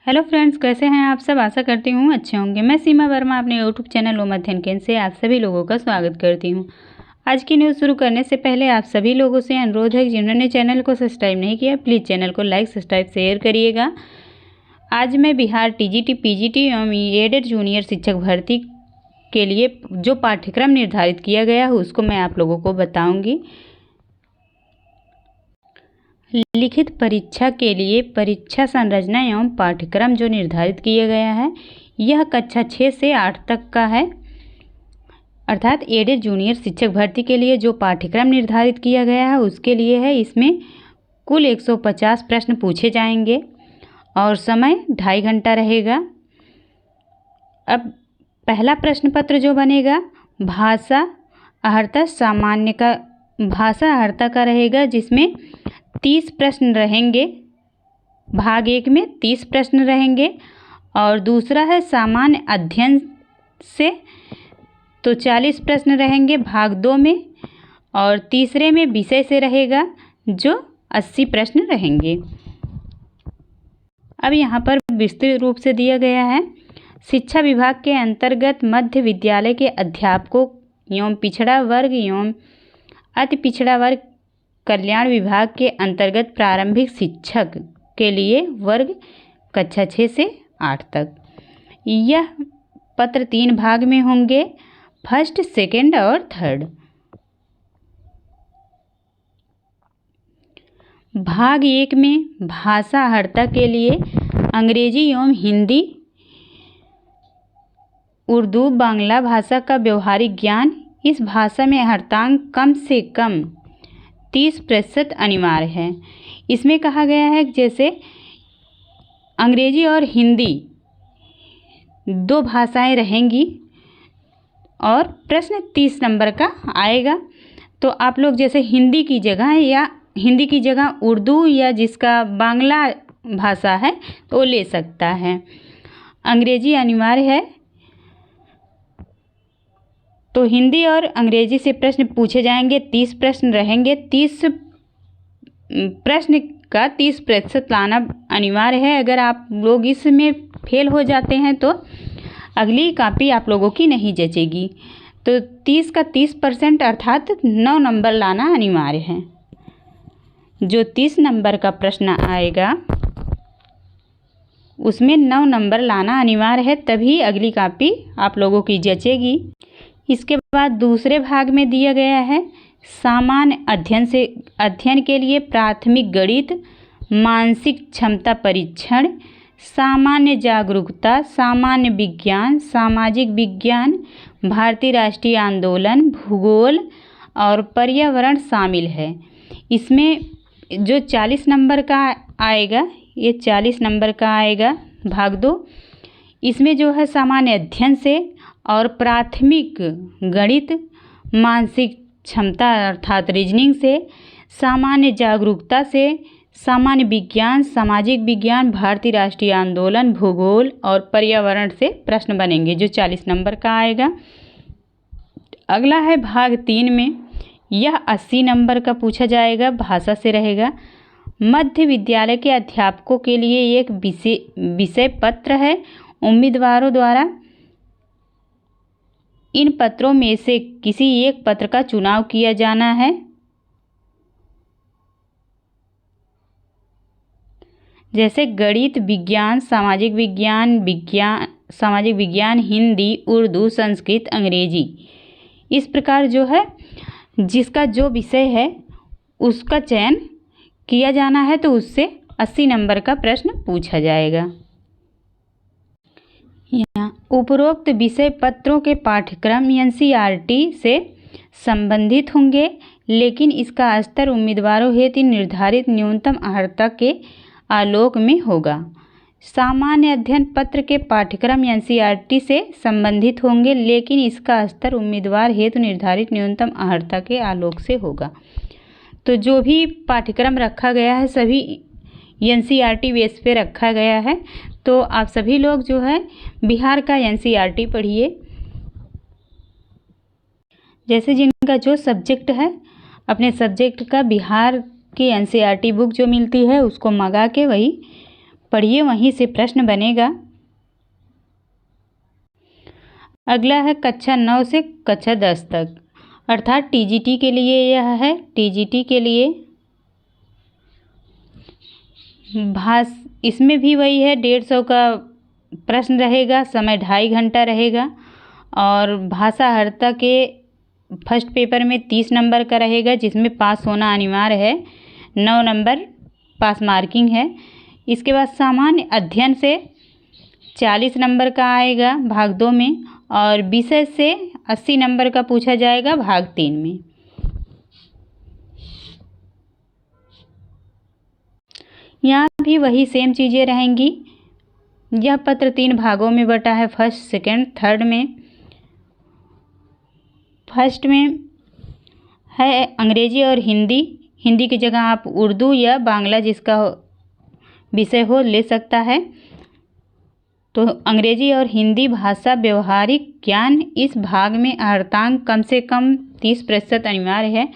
Hello friends, कैसे हैं आप सब। आशा करती हूँ अच्छे होंगे। मैं सीमा वर्मा अपने यूट्यूब चैनल ओम अध्ययन केंद्र से आप सभी लोगों का स्वागत करती हूँ। आज की न्यूज़ शुरू करने से पहले आप सभी लोगों से अनुरोध है कि जिन्होंने चैनल को सब्सक्राइब नहीं किया प्लीज़ चैनल को लाइक सब्सक्राइब शेयर करिएगा। आज मैं बिहार टीजीटी पीजीटी एवं एडेड जूनियर शिक्षक भर्ती के लिए जो पाठ्यक्रम निर्धारित किया गया है उसको मैं आप लोगों को बताऊँगी। लिखित परीक्षा के लिए परीक्षा संरचना एवं पाठ्यक्रम जो निर्धारित किया गया है यह कक्षा 6 से 8 तक का है, अर्थात एडेड जूनियर शिक्षक भर्ती के लिए जो पाठ्यक्रम निर्धारित किया गया है उसके लिए है। इसमें कुल 150 प्रश्न पूछे जाएंगे और समय 2.5 घंटा रहेगा। अब पहला प्रश्न पत्र जो बनेगा भाषा अहर्ता का रहेगा, जिसमें 30 प्रश्न रहेंगे। भाग 1 में 30 प्रश्न रहेंगे और दूसरा है सामान्य अध्ययन से तो 40 प्रश्न रहेंगे भाग 2 में, और तीसरे में विषय से रहेगा जो 80 प्रश्न रहेंगे। अब यहाँ पर विस्तृत रूप से दिया गया है। शिक्षा विभाग के अंतर्गत मध्य विद्यालय के अध्यापकों एवं पिछड़ा वर्ग एवं अति पिछड़ा वर्ग कल्याण विभाग के अंतर्गत प्रारंभिक शिक्षक के लिए वर्ग कक्षा 6 से 8 तक। यह पत्र 3 भाग में होंगे, फर्स्ट, सेकंड और थर्ड। भाग 1 में भाषा अहर्ता के लिए अंग्रेजी एवं हिंदी, उर्दू, बांग्ला भाषा का व्यवहारिक ज्ञान। इस भाषा में अहर्तांक कम से कम 30% अनिवार्य है। इसमें कहा गया है कि जैसे अंग्रेजी और हिंदी 2 भाषाएं रहेंगी और प्रश्न 30 नंबर का आएगा, तो आप लोग जैसे हिंदी की जगह उर्दू या जिसका बांग्ला भाषा है तो ले सकता है। अंग्रेजी अनिवार्य है तो हिंदी और अंग्रेजी से प्रश्न पूछे जाएंगे। 30 प्रश्न रहेंगे। 30 प्रश्न का 30% लाना अनिवार्य है। अगर आप लोग इसमें फेल हो जाते हैं तो अगली कॉपी आप लोगों की नहीं जचेगी। तो 30 का 30% अर्थात 9 नंबर लाना अनिवार्य है। जो 30 नंबर का प्रश्न आएगा उसमें 9 नंबर लाना अनिवार्य है, तभी अगली कॉपी आप लोगों की जचेगी। इसके बाद दूसरे भाग में दिया गया है सामान्य अध्ययन के लिए प्राथमिक गणित, मानसिक क्षमता परीक्षण, सामान्य जागरूकता, सामान्य विज्ञान, सामाजिक विज्ञान, भारतीय राष्ट्रीय आंदोलन, भूगोल और पर्यावरण शामिल है। इसमें जो 40 नंबर का आएगा, ये 40 नंबर का आएगा भाग 2। इसमें जो है सामान्य अध्ययन से और प्राथमिक गणित, मानसिक क्षमता अर्थात रीजनिंग से, सामान्य जागरूकता से, सामान्य विज्ञान, सामाजिक विज्ञान, भारतीय राष्ट्रीय आंदोलन, भूगोल और पर्यावरण से प्रश्न बनेंगे जो 40 नंबर का आएगा। अगला है भाग 3 में, यह 80 नंबर का पूछा जाएगा, भाषा से रहेगा। मध्य विद्यालय के अध्यापकों के लिए एक विषय पत्र है। उम्मीदवारों द्वारा इन पत्रों में से किसी एक पत्र का चुनाव किया जाना है। जैसे गणित, विज्ञान, सामाजिक विज्ञान, हिंदी, उर्दू, संस्कृत, अंग्रेजी। इस प्रकार जो है जिसका जो विषय है उसका चयन किया जाना है, तो उससे 80 नंबर का प्रश्न पूछा जाएगा। यहाँ उपरोक्त विषय पत्रों के पाठ्यक्रम एनसीईआरटी से संबंधित होंगे, लेकिन इसका स्तर उम्मीदवारों हेतु निर्धारित न्यूनतम अहर्ता के आलोक में होगा। सामान्य अध्ययन पत्र के पाठ्यक्रम एनसीईआरटी से संबंधित होंगे, लेकिन इसका स्तर उम्मीदवार हेतु निर्धारित न्यूनतम अहर्ता के आलोक से होगा। तो जो भी पाठ्यक्रम रखा गया है सभी एनसीईआरटी बेस पे रखा गया है, तो आप सभी लोग जो है बिहार का एनसीईआरटी पढ़िए। जैसे जिनका जो सब्जेक्ट है अपने सब्जेक्ट का बिहार की एनसीईआरटी बुक जो मिलती है उसको मंगा के वही पढ़िए, वहीं से प्रश्न बनेगा। अगला है कक्षा 9 से कक्षा 10 तक, अर्थात टीजीटी के लिए यह है। टीजीटी के लिए इसमें भी वही है, 150 का प्रश्न रहेगा, समय 2.5 घंटा रहेगा। और भाषाहर्ता के फर्स्ट पेपर में 30 नंबर का रहेगा, जिसमें पास होना अनिवार्य है। 9 नंबर पास मार्किंग है। इसके बाद सामान्य अध्ययन से 40 नंबर का आएगा भाग 2 में, और विषय से 80 नंबर का पूछा जाएगा भाग 3 में। यहाँ भी वही सेम चीज़ें रहेंगी। यह पत्र 3 भागों में बटा है, फर्स्ट, सेकंड, थर्ड में। फर्स्ट में है अंग्रेजी और हिंदी। हिंदी की जगह आप उर्दू या बांग्ला जिसका विषय हो ले सकता है। तो अंग्रेजी और हिंदी भाषा व्यवहारिक ज्ञान, इस भाग में अर्धांक कम से कम 30% अनिवार्य है।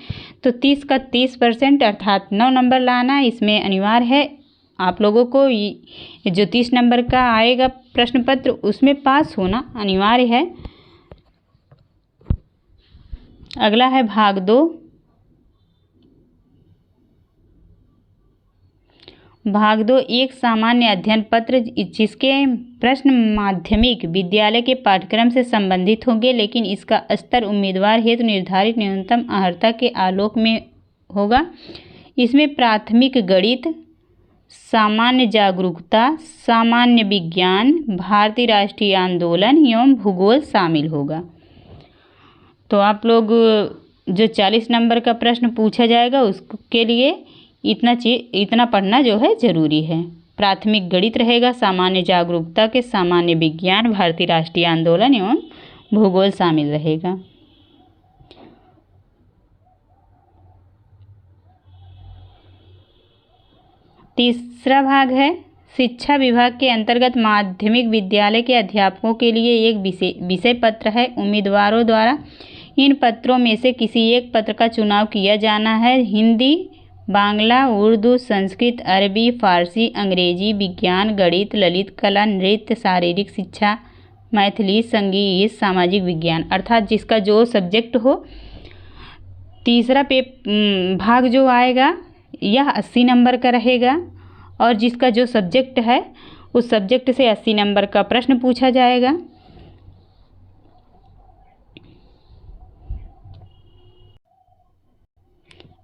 तो 30 का 30% अर्थात 9 नंबर लाना इसमें अनिवार्य है। आप लोगों को जो 30 नंबर का आएगा प्रश्न पत्र, उसमें पास होना अनिवार्य है। अगला है भाग 2। भाग 2 एक सामान्य अध्ययन पत्र, जिसके प्रश्न माध्यमिक विद्यालय के पाठ्यक्रम से संबंधित होंगे, लेकिन इसका स्तर उम्मीदवार हेतु निर्धारित न्यूनतम अर्हता के आलोक में होगा। इसमें प्राथमिक गणित, सामान्य जागरूकता, सामान्य विज्ञान, भारतीय राष्ट्रीय आंदोलन एवं भूगोल शामिल होगा। तो आप लोग जो 40 नंबर का प्रश्न पूछा जाएगा उसके लिए इतना पढ़ना जो है ज़रूरी है। प्राथमिक गणित रहेगा, सामान्य जागरूकता के सामान्य विज्ञान, भारतीय राष्ट्रीय आंदोलन एवं भूगोल शामिल रहेगा। तीसरा भाग है शिक्षा विभाग के अंतर्गत माध्यमिक विद्यालय के अध्यापकों के लिए एक विषय पत्र है। उम्मीदवारों द्वारा इन पत्रों में से किसी एक पत्र का चुनाव किया जाना है। हिंदी, बांग्ला, उर्दू, संस्कृत, अरबी, फारसी, अंग्रेजी, विज्ञान, गणित, ललित कला, नृत्य, शारीरिक शिक्षा, मैथिली, संगीत, सामाजिक विज्ञान, अर्थात जिसका जो सब्जेक्ट हो। तीसरा भाग जो आएगा यह 80 नंबर का रहेगा, और जिसका जो सब्जेक्ट है उस सब्जेक्ट से 80 नंबर का प्रश्न पूछा जाएगा।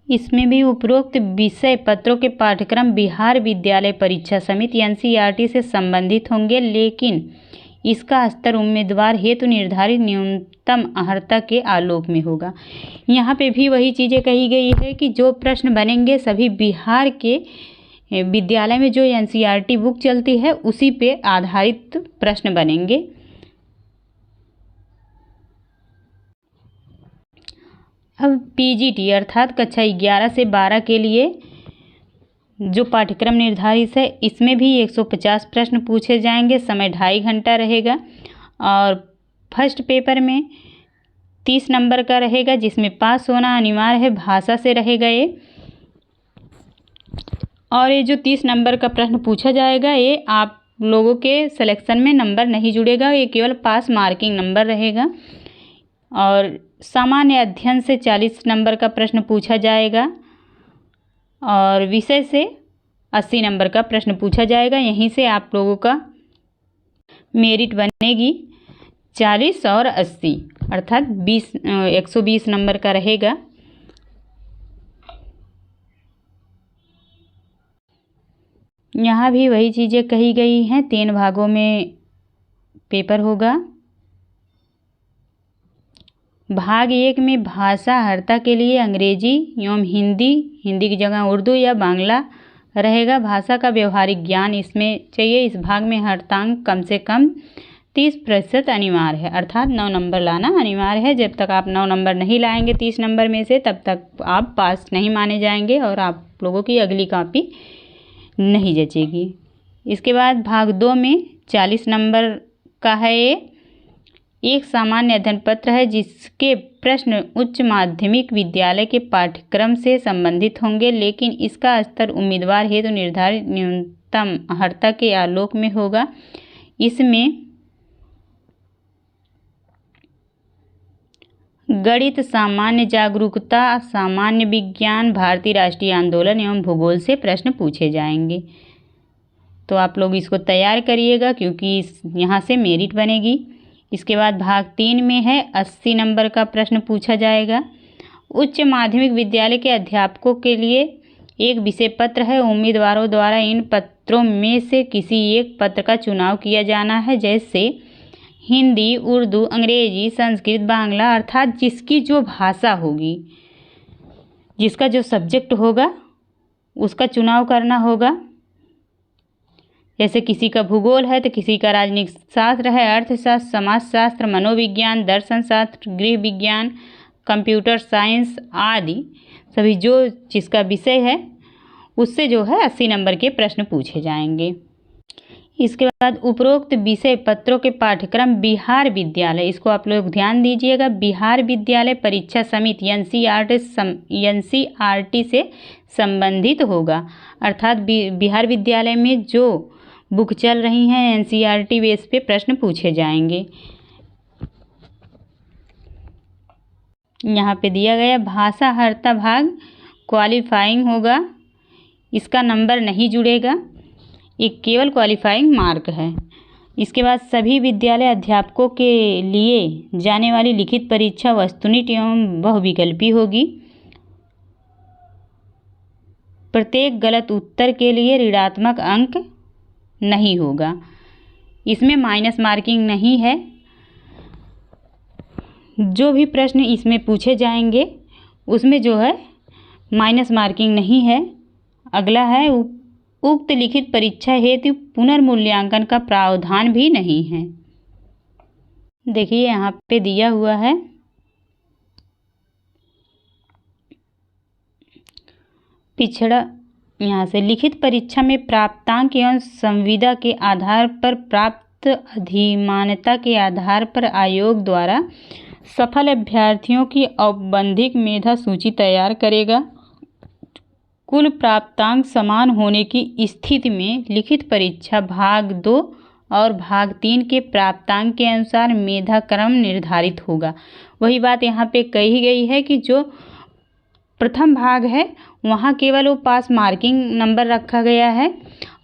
इसमें भी उपरोक्त विषय पत्रों के पाठ्यक्रम बिहार विद्यालय परीक्षा समिति एनसीईआरटी से संबंधित होंगे, लेकिन इसका स्तर उम्मीदवार हेतु निर्धारित न्यूनतम अर्हता के आलोक में होगा। यहाँ पे भी वही चीज़ें कही गई है कि जो प्रश्न बनेंगे सभी बिहार के विद्यालय में जो एनसीईआरटी बुक चलती है उसी पे आधारित प्रश्न बनेंगे। अब पीजीटी अर्थात कक्षा 11 से 12 के लिए जो पाठ्यक्रम निर्धारित है, इसमें भी 150 प्रश्न पूछे जाएंगे, समय 2.5 घंटा रहेगा। और फर्स्ट पेपर में 30 नंबर का रहेगा, जिसमें पास होना अनिवार्य है। भाषा से रहेगा ये, और ये जो 30 नंबर का प्रश्न पूछा जाएगा ये आप लोगों के सिलेक्शन में नंबर नहीं जुड़ेगा, ये केवल पास मार्किंग नंबर रहेगा। और सामान्य अध्ययन से 40 नंबर का प्रश्न पूछा जाएगा, और विषय से 80 नंबर का प्रश्न पूछा जाएगा। यहीं से आप लोगों का मेरिट बनेगी 40 और 80, अर्थात 120 नंबर का रहेगा। यहाँ भी वही चीज़ें कही गई हैं, 3 भागों में पेपर होगा। भाग 1 में भाषाहर्ता के लिए अंग्रेजी एवं हिंदी की जगह उर्दू या बांग्ला रहेगा। भाषा का व्यवहारिक ज्ञान इसमें चाहिए। इस भाग में अर्धांक कम से कम 30% अनिवार्य है, अर्थात 9 नंबर लाना अनिवार्य है। जब तक आप 9 नंबर नहीं लाएंगे 30 नंबर में से, तब तक आप पास नहीं माने जाएंगे और आप लोगों की अगली कॉपी नहीं जचेगी। इसके बाद भाग 2 में 40 नंबर का है। ये एक सामान्य अध्ययन पत्र है, जिसके प्रश्न उच्च माध्यमिक विद्यालय के पाठ्यक्रम से संबंधित होंगे, लेकिन इसका स्तर उम्मीदवार हेतु निर्धारित न्यूनतम हर्ता के आलोक में होगा। इसमें गणित, सामान्य जागरूकता, सामान्य विज्ञान, भारतीय राष्ट्रीय आंदोलन एवं भूगोल से प्रश्न पूछे जाएंगे। तो आप लोग इसको तैयार करिएगा क्योंकि यहाँ से मेरिट बनेगी। इसके बाद भाग 3 में है 80 नंबर का प्रश्न पूछा जाएगा। उच्च माध्यमिक विद्यालय के अध्यापकों के लिए एक विषय पत्र है। उम्मीदवारों द्वारा इन पत्रों में से किसी एक पत्र का चुनाव किया जाना है, जैसे हिंदी, उर्दू, अंग्रेजी, संस्कृत, बांग्ला, अर्थात जिसकी जो भाषा होगी, जिसका जो सब्जेक्ट होगा उसका चुनाव करना होगा। जैसे किसी का भूगोल है तो किसी का राजनीतिक शास्त्र है, अर्थशास्त्र, समाजशास्त्र, मनोविज्ञान, दर्शन शास्त्र, गृह विज्ञान, कंप्यूटर साइंस आदि सभी जो जिसका विषय है उससे जो है 80 नंबर के प्रश्न पूछे जाएंगे। इसके बाद उपरोक्त विषय पत्रों के पाठ्यक्रम बिहार विद्यालय, इसको आप लोग ध्यान दीजिएगा, बिहार विद्यालय परीक्षा समिति एनसीईआरटी से संबंधित होगा। अर्थात बिहार विद्यालय में जो बुक चल रही हैं एनसीईआरटी बेस पे प्रश्न पूछे जाएंगे। यहाँ पे दिया गया भाषा हर्ता भाग क्वालिफाइंग होगा, इसका नंबर नहीं जुड़ेगा, एक केवल क्वालिफाइंग मार्क है। इसके बाद सभी विद्यालय अध्यापकों के लिए जाने वाली लिखित परीक्षा वस्तुनिष्ठ एवं बहुविकल्पी होगी। प्रत्येक गलत उत्तर के लिए ऋणात्मक अंक नहीं होगा। इसमें माइनस मार्किंग नहीं है। जो भी प्रश्न इसमें पूछे जाएंगे उसमें जो है माइनस मार्किंग नहीं है। अगला है उक्त लिखित परीक्षा हेतु पुनर्मूल्यांकन का प्रावधान भी नहीं है। देखिए यहाँ पे दिया हुआ है पिछड़ा, यहाँ से लिखित परीक्षा में प्राप्तांक एवं संविदा के आधार पर प्राप्त अधिमानता के आधार पर आयोग द्वारा सफल अभ्यर्थियों की औपबंधिक मेधा सूची तैयार करेगा। कुल प्राप्तांक समान होने की स्थिति में लिखित परीक्षा भाग 2 और भाग 3 के प्राप्तांक के अनुसार मेधा क्रम निर्धारित होगा। वही बात यहाँ पे कही गई है कि जो प्रथम भाग है वहाँ केवल वो पास मार्किंग नंबर रखा गया है,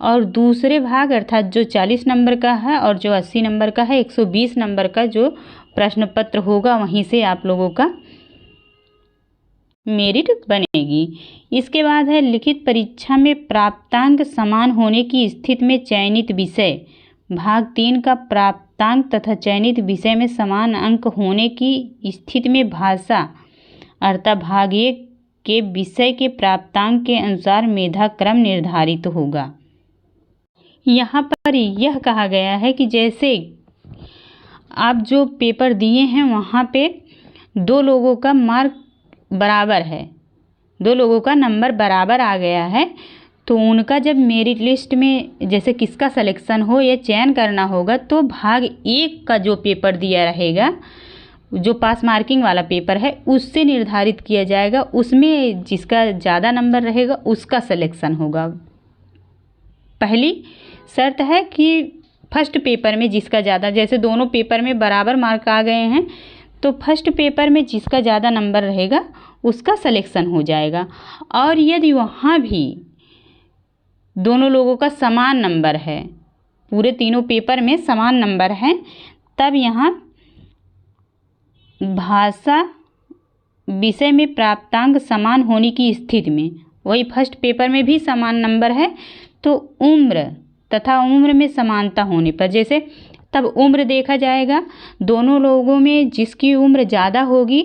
और दूसरे भाग अर्थात जो 40 नंबर का है और जो 80 नंबर का है 120 नंबर का जो प्रश्न पत्र होगा वहीं से आप लोगों का मेरिट बनेगी। इसके बाद है लिखित परीक्षा में प्राप्तांक समान होने की स्थिति में चयनित विषय भाग 3 का प्राप्तांक तथा चयनित विषय में समान अंक होने की स्थिति में भाषा अर्थात भाग 1 के विषय के प्राप्तांक के अनुसार मेधा क्रम निर्धारित होगा। यहाँ पर यह कहा गया है कि जैसे आप जो पेपर दिए हैं वहाँ पे 2 लोगों का मार्क बराबर है, 2 लोगों का नंबर बराबर आ गया है, तो उनका जब मेरिट लिस्ट में जैसे किसका सिलेक्शन हो या चयन करना होगा तो भाग 1 का जो पेपर दिया रहेगा, जो पास मार्किंग वाला पेपर है उससे निर्धारित किया जाएगा। उसमें जिसका ज़्यादा नंबर रहेगा उसका सिलेक्शन होगा। पहली शर्त है कि फर्स्ट पेपर में जिसका ज़्यादा, जैसे दोनों पेपर में बराबर मार्क आ गए हैं तो फर्स्ट पेपर में जिसका ज़्यादा नंबर रहेगा उसका सिलेक्शन हो जाएगा। और यदि वहाँ भी दोनों लोगों का समान नंबर है, पूरे तीनों पेपर में समान नंबर है, तब यहाँ भाषा विषय में प्राप्तांक समान होने की स्थिति में, वही फर्स्ट पेपर में भी समान नंबर है तो उम्र तथा उम्र में समानता होने पर, जैसे तब उम्र देखा जाएगा, दोनों लोगों में जिसकी उम्र ज़्यादा होगी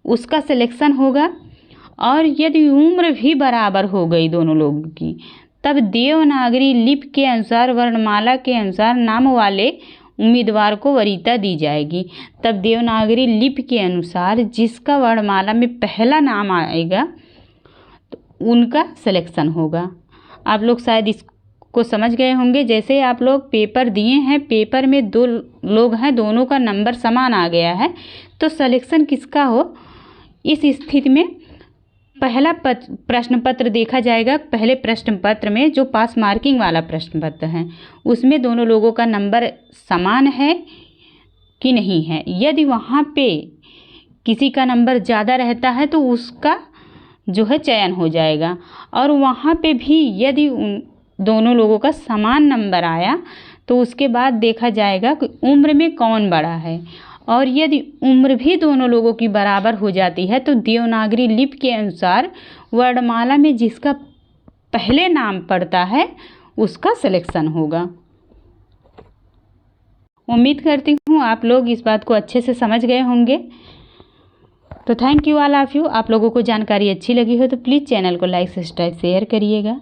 उसका सिलेक्शन होगा। और यदि उम्र भी बराबर हो गई दोनों लोगों की तब देवनागरी लिपि के अनुसार वर्णमाला के अनुसार नाम वाले उम्मीदवार को वरीयता दी जाएगी। तब देवनागरी लिपि के अनुसार जिसका वर्णमाला में पहला नाम आएगा तो उनका सिलेक्शन होगा। आप लोग शायद इसको समझ गए होंगे। जैसे आप लोग पेपर दिए हैं, पेपर में 2 लोग हैं, दोनों का नंबर समान आ गया है तो सिलेक्शन किसका हो, इस स्थिति में पहला प्रश्न पत्र देखा जाएगा। पहले प्रश्न पत्र में जो पास मार्किंग वाला प्रश्न पत्र है उसमें दोनों लोगों का नंबर समान है कि नहीं है। यदि वहाँ पे किसी का नंबर ज़्यादा रहता है तो उसका जो है चयन हो जाएगा, और वहाँ पे भी यदि दोनों लोगों का समान नंबर आया तो उसके बाद देखा जाएगा कि उम्र में कौन बड़ा है। और यदि उम्र भी दोनों लोगों की बराबर हो जाती है तो देवनागरी लिपि के अनुसार वर्णमाला में जिसका पहले नाम पड़ता है उसका सिलेक्शन होगा। उम्मीद करती हूँ आप लोग इस बात को अच्छे से समझ गए होंगे। तो thank you all of you. आप लोगों को जानकारी अच्छी लगी हो तो प्लीज़ चैनल को लाइक सब्सक्राइब शेयर करिएगा।